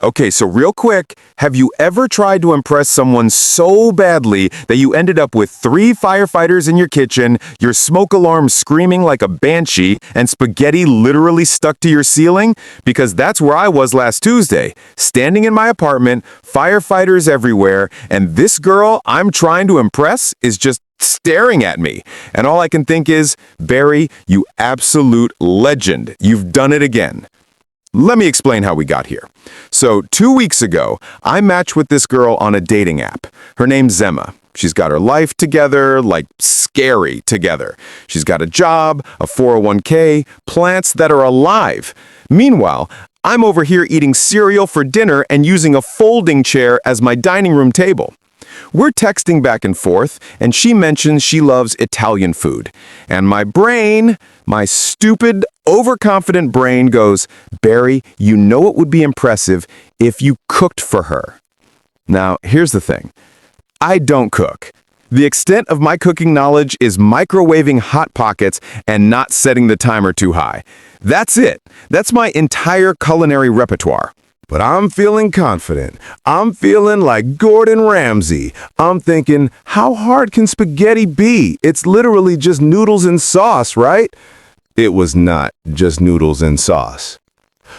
Okay, so real quick, have you ever tried to impress someone so badly that you ended up with 3 firefighters in your kitchen, your smoke alarm screaming like a banshee, and spaghetti literally stuck to your ceiling? Because that's where I was last Tuesday, standing in my apartment, firefighters everywhere, and this girl I'm trying to impress is just staring at me. And all I can think is, Barry, you absolute legend. You've done it again. Let me explain how we got here. So 2 weeks ago, I matched with this girl on a dating app. Her name's Emma. She's got her life together, like scary together. She's got a job, a 401k, plants that are alive. Meanwhile, I'm over here eating cereal for dinner and using a folding chair as my dining room table. We're texting back and forth, and she mentions she loves Italian food. And my brain, my stupid, overconfident brain goes, Barry, you know it would be impressive if you cooked for her. Now, here's the thing. I don't cook. The extent of my cooking knowledge is microwaving Hot Pockets and not setting the timer too high. That's it. That's my entire culinary repertoire. But I'm feeling confident. I'm feeling like Gordon Ramsay. I'm thinking, how hard can spaghetti be? It's literally just noodles and sauce, right? It was not just noodles and sauce.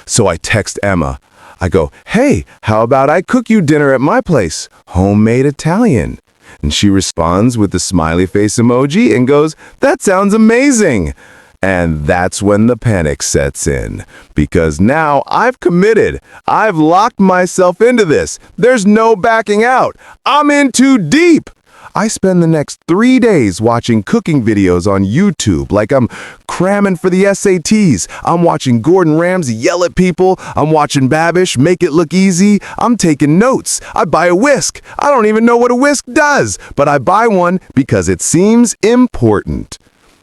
So I text Emma. I go, hey, how about I cook you dinner at my place? Homemade Italian. And she responds with the smiley face emoji and goes, that sounds amazing. And that's when the panic sets in, because now I've committed. I've locked myself into this. There's no backing out. I'm in too deep. I spend the next 3 days watching cooking videos on YouTube like I'm cramming for the SATs. I'm watching Gordon Ramsay yell at people. I'm watching Babish make it look easy. I'm taking notes. I buy a whisk. I don't even know what a whisk does, but I buy one because it seems important.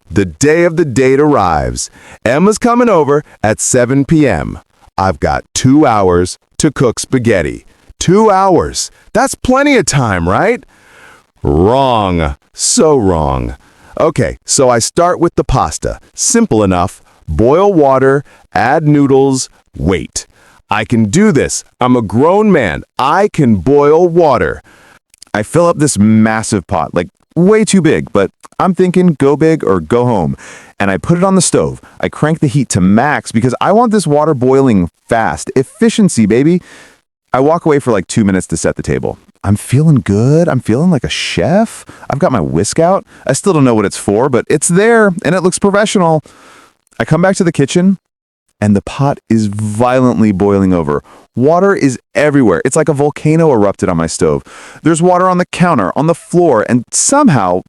The day of the date arrives. Emma's coming over at 7 p.m. I've got 2 hours to cook spaghetti. 2 hours. That's plenty of time, right? Wrong. So wrong. Okay, so I start with the pasta. Simple enough. Boil water, add noodles, wait. I can do this. I'm a grown man. I can boil water. I fill up this massive pot, like way too big, but I'm thinking go big or go home. And I put it on the stove. I crank the heat to max because I want this water boiling fast. Efficiency, baby. I walk away for like 2 minutes to set the table. I'm feeling good. I'm feeling like a chef. I've got my whisk out. I still don't know what it's for, but it's there and it looks professional. I come back to the kitchen and the pot is violently boiling over. Water is everywhere. It's like a volcano erupted on my stove. There's water on the counter, on the floor, and somehow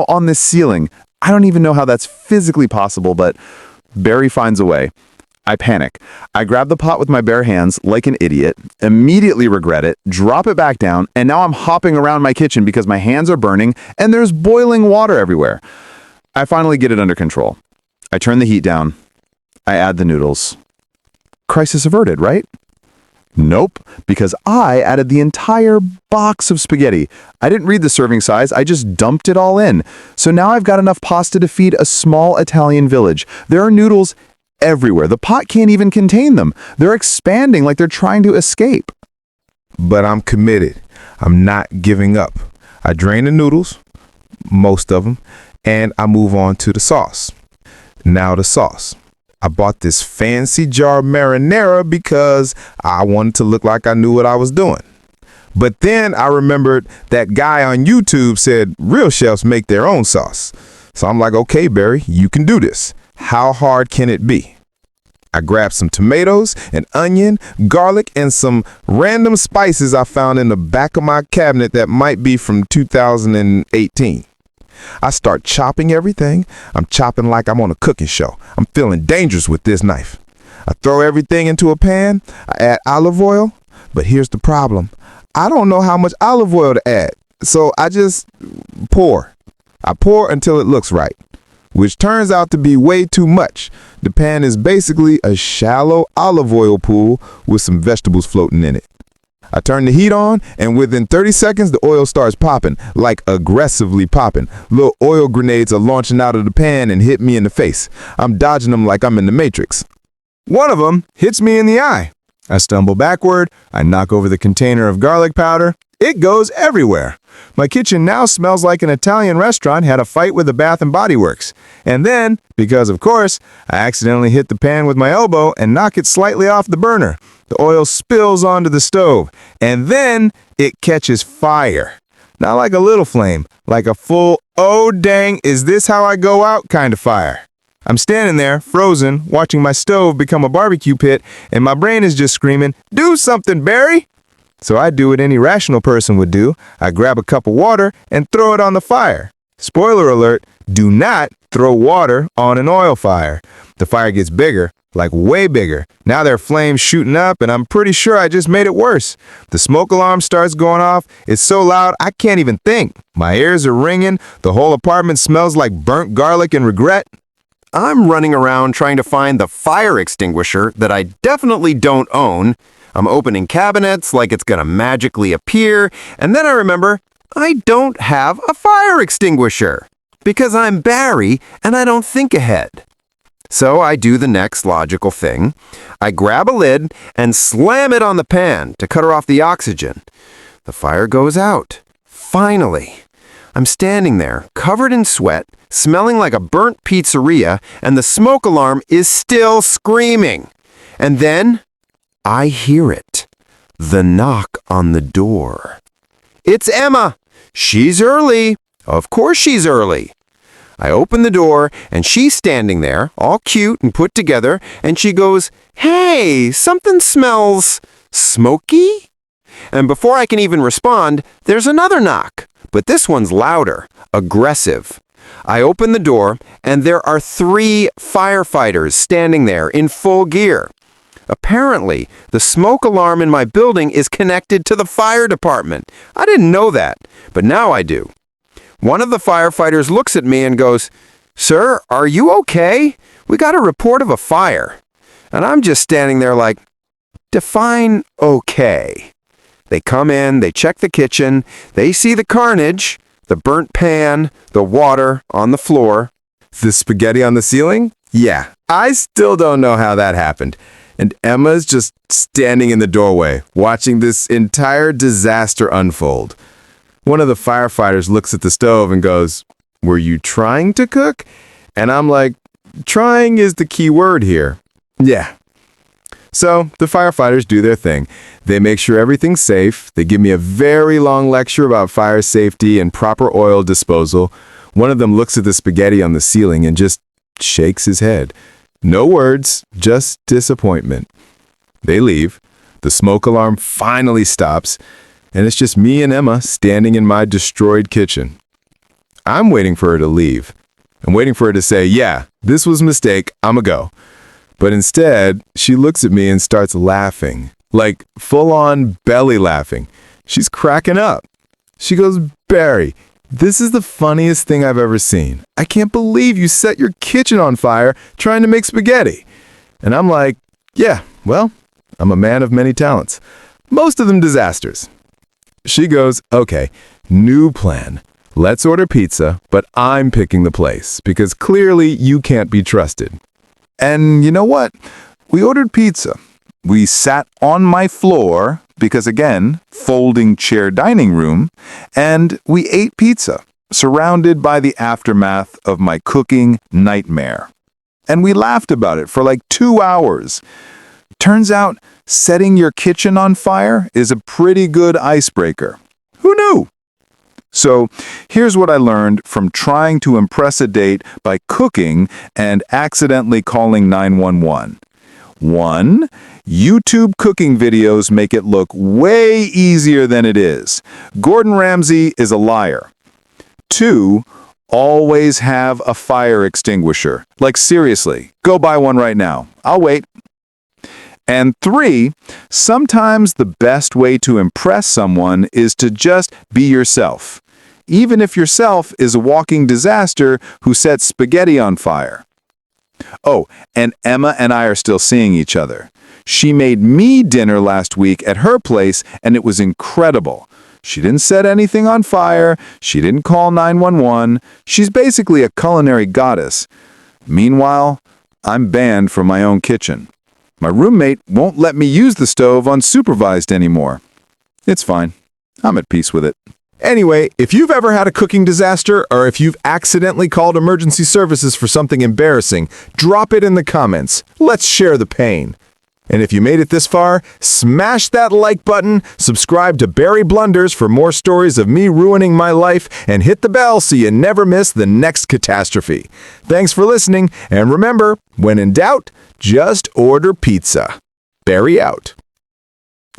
on this ceiling. I don't even know how that's physically possible, but Barry finds a way. I panic. I grab the pot with my bare hands like an idiot, immediately regret it, drop it back down, and now I'm hopping around my kitchen because my hands are burning and there's boiling water everywhere. I finally get it under control. I turn the heat down. I add the noodles. Crisis averted, right? Nope, because I added the entire box of spaghetti. I didn't read the serving size, I just dumped it all in. So now I've got enough pasta to feed a small Italian village. There are noodles everywhere. The pot can't even contain them. They're expanding like they're trying to escape. But I'm committed. I'm not giving up. I drain the noodles, most of them, and I move on to the sauce. Now the sauce. I bought this fancy jar of marinara because I wanted to look like I knew what I was doing. But then I remembered that guy on YouTube said real chefs make their own sauce. So I'm like, okay, Barry, you can do this. How hard can it be? I grabbed some tomatoes, an onion, garlic, and some random spices I found in the back of my cabinet that might be from 2018. I start chopping everything. I'm chopping like I'm on a cooking show. I'm feeling dangerous with this knife. I throw everything into a pan. I add olive oil. But here's the problem. I don't know how much olive oil to add. So I just pour. I pour until it looks right, which turns out to be way too much. The pan is basically a shallow olive oil pool with some vegetables floating in it. I turn the heat on, and within 30 seconds, the oil starts popping, like aggressively popping. Little oil grenades are launching out of the pan and hit me in the face. I'm dodging them like I'm in the Matrix. One of them hits me in the eye. I stumble backward, I knock over the container of garlic powder. It goes everywhere. My kitchen now smells like an Italian restaurant had a fight with the Bath & Body Works. And then, because of course, I accidentally hit the pan with my elbow and knock it slightly off the burner. The oil spills onto the stove, and then it catches fire. Not like a little flame, like a full, oh dang, is this how I go out kind of fire. I'm standing there, frozen, watching my stove become a barbecue pit, and my brain is just screaming, "Do something, Barry!" So I do what any rational person would do. I grab a cup of water and throw it on the fire. Spoiler alert, do not throw water on an oil fire. The fire gets bigger, like way bigger. Now there are flames shooting up, and I'm pretty sure I just made it worse. The smoke alarm starts going off. It's so loud, I can't even think. My ears are ringing. The whole apartment smells like burnt garlic and regret. I'm running around trying to find the fire extinguisher that I definitely don't own. I'm opening cabinets like it's gonna magically appear, and then I remember I don't have a fire extinguisher because I'm Barry and I don't think ahead. So I do the next logical thing. I grab a lid and slam it on the pan to cut off the oxygen. The fire goes out. Finally. I'm standing there, covered in sweat, smelling like a burnt pizzeria, and the smoke alarm is still screaming. And then I hear it. The knock on the door. It's Emma. She's early. Of course she's early. I open the door, and she's standing there, all cute and put together, and she goes, "Hey, something smells smoky?" And before I can even respond, there's another knock, but this one's louder, aggressive. I open the door, and there are 3 firefighters standing there in full gear. Apparently, the smoke alarm in my building is connected to the fire department. I didn't know that, but now I do. One of the firefighters looks at me and goes, "Sir, are you okay? We got a report of a fire." And I'm just standing there like, define okay. They come in, they check the kitchen, they see the carnage, the burnt pan, the water on the floor. The spaghetti on the ceiling? Yeah, I still don't know how that happened. And Emma's just standing in the doorway, watching this entire disaster unfold. One of the firefighters looks at the stove and goes, "Were you trying to cook?" And I'm like, trying is the key word here. Yeah. So the firefighters do their thing. They make sure everything's safe. They give me a very long lecture about fire safety and proper oil disposal. One of them looks at the spaghetti on the ceiling and just shakes his head. No words, just disappointment. They leave. The smoke alarm finally stops, and it's just me and Emma standing in my destroyed kitchen. I'm waiting for her to leave. I'm waiting for her to say, "Yeah, this was a mistake, I'ma go." But instead, she looks at me and starts laughing, like full-on belly laughing. She's cracking up. She goes, "Barry, this is the funniest thing I've ever seen. I can't believe you set your kitchen on fire trying to make spaghetti." And I'm like, "Yeah, well, I'm a man of many talents. Most of them disasters." She goes, "Okay, new plan. Let's order pizza, but I'm picking the place because clearly you can't be trusted." And you know what? We ordered pizza. We sat on my floor because, again, folding chair dining room, and we ate pizza, surrounded by the aftermath of my cooking nightmare. And we laughed about it for like 2 hours. Turns out, setting your kitchen on fire is a pretty good icebreaker. Who knew? So here's what I learned from trying to impress a date by cooking and accidentally calling 911. 1. YouTube cooking videos make it look way easier than it is. Gordon Ramsay is a liar. 2. Always have a fire extinguisher. Like seriously, go buy one right now. I'll wait. And 3, sometimes the best way to impress someone is to just be yourself, even if yourself is a walking disaster who sets spaghetti on fire. Oh, and Emma and I are still seeing each other. She made me dinner last week at her place, and it was incredible. She didn't set anything on fire. She didn't call 911. She's basically a culinary goddess. Meanwhile, I'm banned from my own kitchen. My roommate won't let me use the stove unsupervised anymore. It's fine. I'm at peace with it. Anyway, if you've ever had a cooking disaster or if you've accidentally called emergency services for something embarrassing, drop it in the comments. Let's share the pain. And if you made it this far, smash that like button, subscribe to Barry Blunders for more stories of me ruining my life, and hit the bell so you never miss the next catastrophe. Thanks for listening, and remember, when in doubt, just order pizza. Barry out.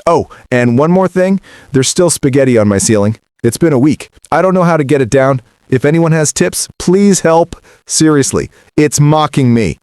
Oh, and one more thing, there's still spaghetti on my ceiling. It's been a week. I don't know how to get it down. If anyone has tips, please help. Seriously, it's mocking me.